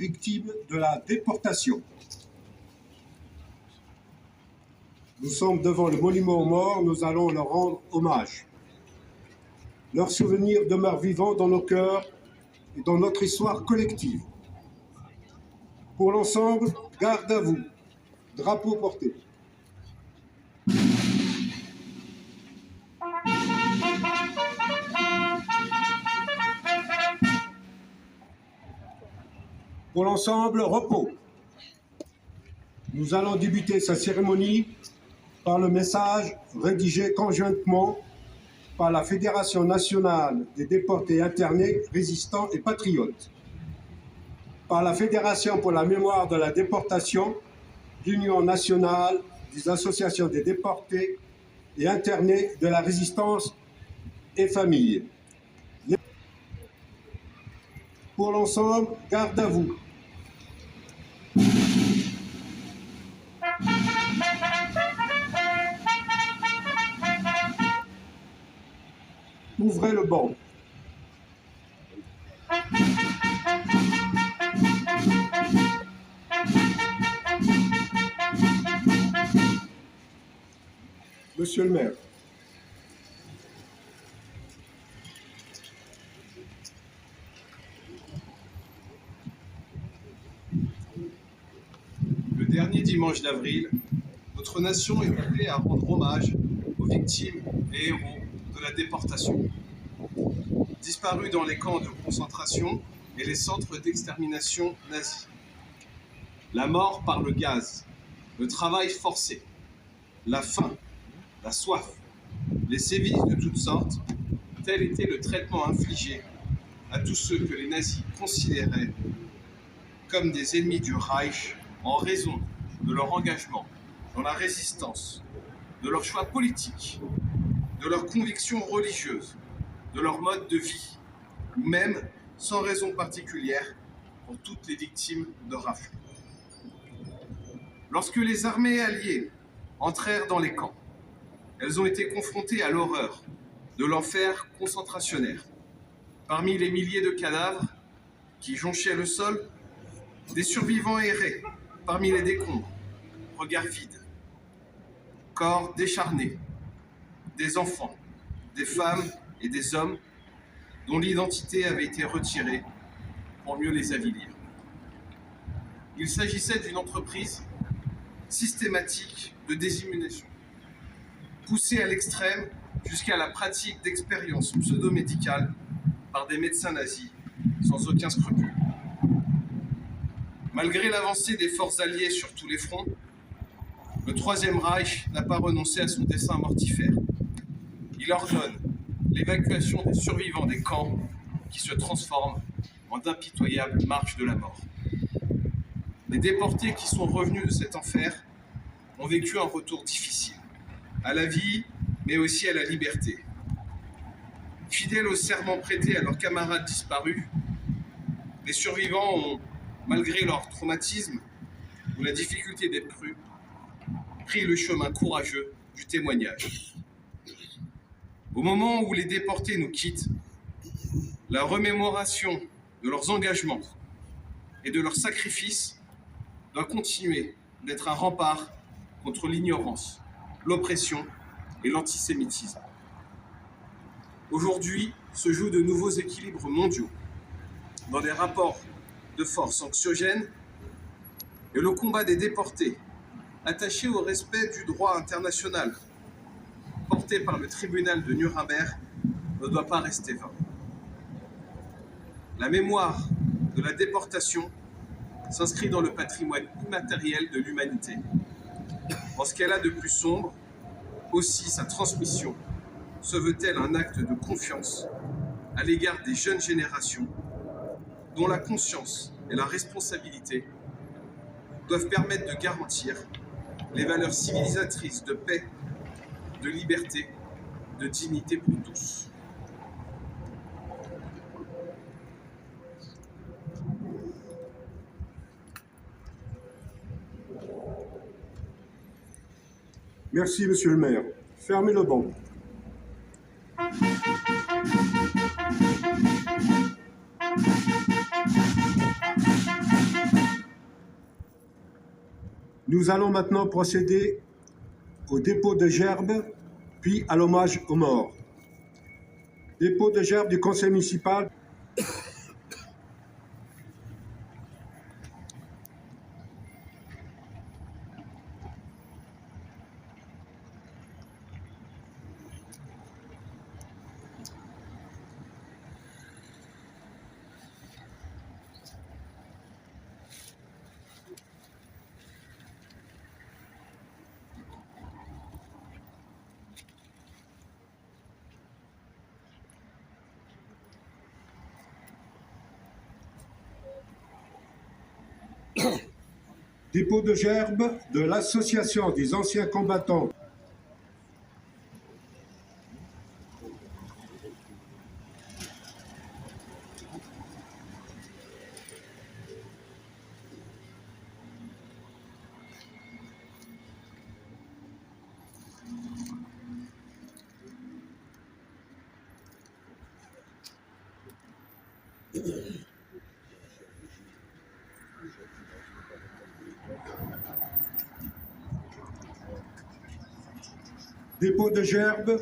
victimes de la déportation. Nous sommes devant le monument aux morts, nous allons leur rendre hommage. Leurs souvenirs demeurent vivants dans nos cœurs et dans notre histoire collective. Pour l'ensemble, garde à vous, drapeau porté. Pour l'ensemble, repos. Nous allons débuter sa cérémonie par le message rédigé conjointement par la Fédération nationale des déportés internés, résistants et patriotes, par la Fédération pour la mémoire de la déportation, l'Union nationale des associations des déportés et internés de la résistance et familles. Pour l'ensemble, garde à vous. Ouvrez le banc. Monsieur le maire. Le dernier dimanche d'avril, notre nation est appelée à rendre hommage aux victimes et héros de la déportation, disparus dans les camps de concentration et les centres d'extermination nazis. La mort par le gaz, le travail forcé, la faim, la soif, les sévices de toutes sortes, tel était le traitement infligé à tous ceux que les nazis considéraient comme des ennemis du Reich en raison de leur engagement dans la résistance, de leurs choix politiques, de leurs convictions religieuses, de leur mode de vie, ou même, sans raison particulière, pour toutes les victimes de rafles. Lorsque les armées alliées entrèrent dans les camps, elles ont été confrontées à l'horreur de l'enfer concentrationnaire. Parmi les milliers de cadavres qui jonchaient le sol, des survivants erraient parmi les décombres, regards vides, corps décharnés, des enfants, des femmes et des hommes dont l'identité avait été retirée pour mieux les avilir. Il s'agissait d'une entreprise systématique de désimmunation, poussée à l'extrême jusqu'à la pratique d'expériences pseudo-médicales par des médecins nazis sans aucun scrupule. Malgré l'avancée des forces alliées sur tous les fronts, le Troisième Reich n'a pas renoncé à son dessein mortifère. Il ordonne l'évacuation des survivants des camps qui se transforment en d'impitoyables marches de la mort. Les déportés qui sont revenus de cet enfer ont vécu un retour difficile, à la vie, mais aussi à la liberté. Fidèles au serment prêté à leurs camarades disparus, les survivants ont, malgré leur traumatisme ou la difficulté d'être crus, pris le chemin courageux du témoignage. Au moment où les déportés nous quittent, la remémoration de leurs engagements et de leurs sacrifices doit continuer d'être un rempart contre l'ignorance, l'oppression et l'antisémitisme. Aujourd'hui se jouent de nouveaux équilibres mondiaux dans des rapports de force anxiogènes et le combat des déportés, attaché au respect du droit international, porté par le tribunal de Nuremberg, ne doit pas rester vain. La mémoire de la déportation s'inscrit dans le patrimoine immatériel de l'humanité. En ce qu'elle a de plus sombre, aussi sa transmission se veut-elle un acte de confiance à l'égard des jeunes générations dont la conscience et la responsabilité doivent permettre de garantir les valeurs civilisatrices de paix, de liberté, de dignité pour tous. Merci, monsieur le maire. Fermez le banc. Nous allons maintenant procéder au dépôt de gerbes, puis à l'hommage aux morts. Dépôt de gerbes du conseil municipal. Dépôt de gerbes de l'association des anciens combattants. Dépôt de gerbes.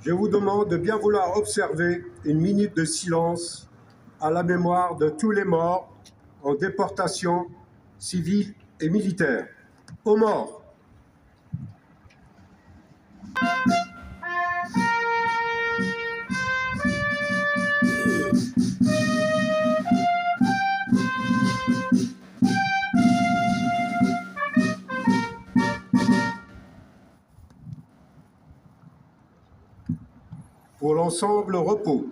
Je vous demande de bien vouloir observer une minute de silence à la mémoire de tous les morts en déportation civile et militaire. Aux morts. Pour l'ensemble, repos.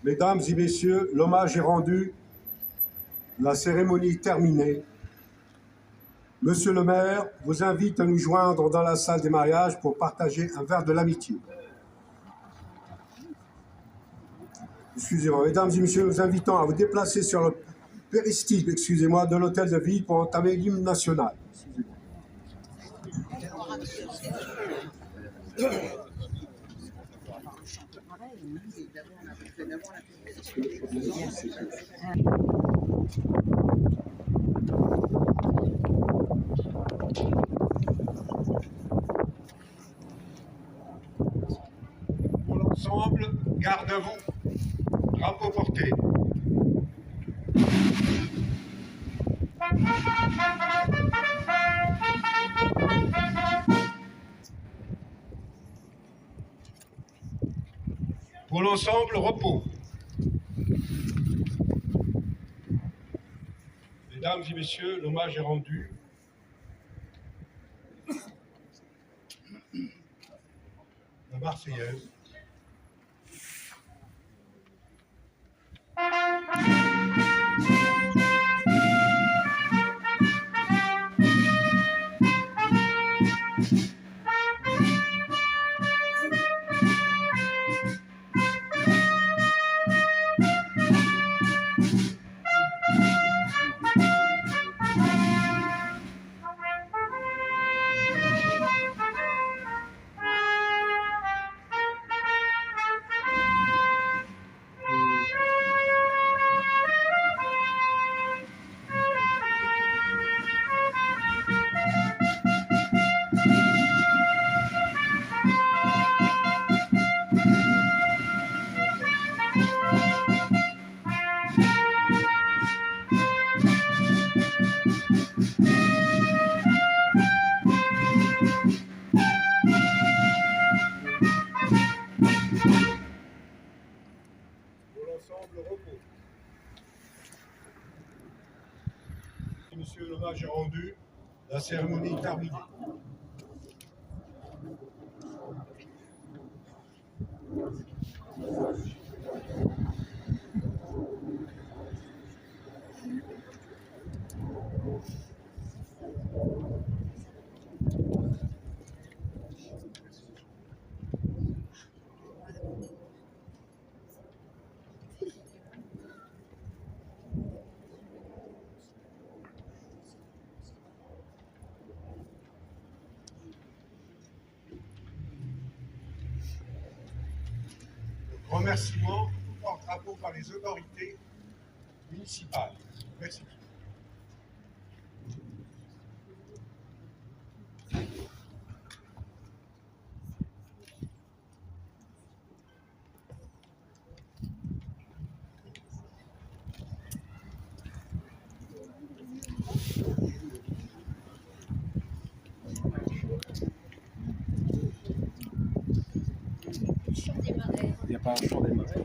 Mesdames et messieurs, l'hommage est rendu, la cérémonie terminée. Monsieur le maire vous invite à nous joindre dans la salle des mariages pour partager un verre de l'amitié. Excusez-moi, mesdames et messieurs, nous invitons à vous déplacer sur le péristyle, de l'hôtel de ville pour entamer l'hymne national. Pour l'ensemble, garde à vous, drapeau porté. Pour l'ensemble, repos. Mesdames et messieurs, l'hommage est rendu. La Marseillaise. Monsieur, l'hommage est rendu, la cérémonie est terminée. remerciements au porte-drapeau par les autorités municipales. Merci. Il n'y a pas un champ des marais.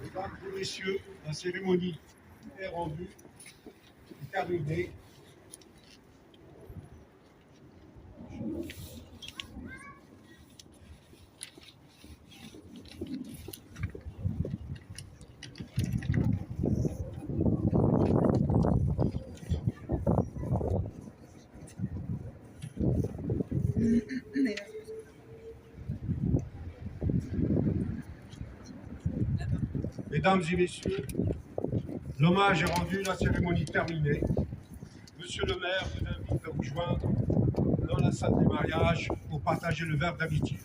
Mesdames et messieurs, la cérémonie est rendue, est terminée. Mesdames et messieurs, l'hommage est rendu, la cérémonie terminée. Monsieur le maire vous invite à vous joindre dans la salle des mariages pour partager le verre d'amitié.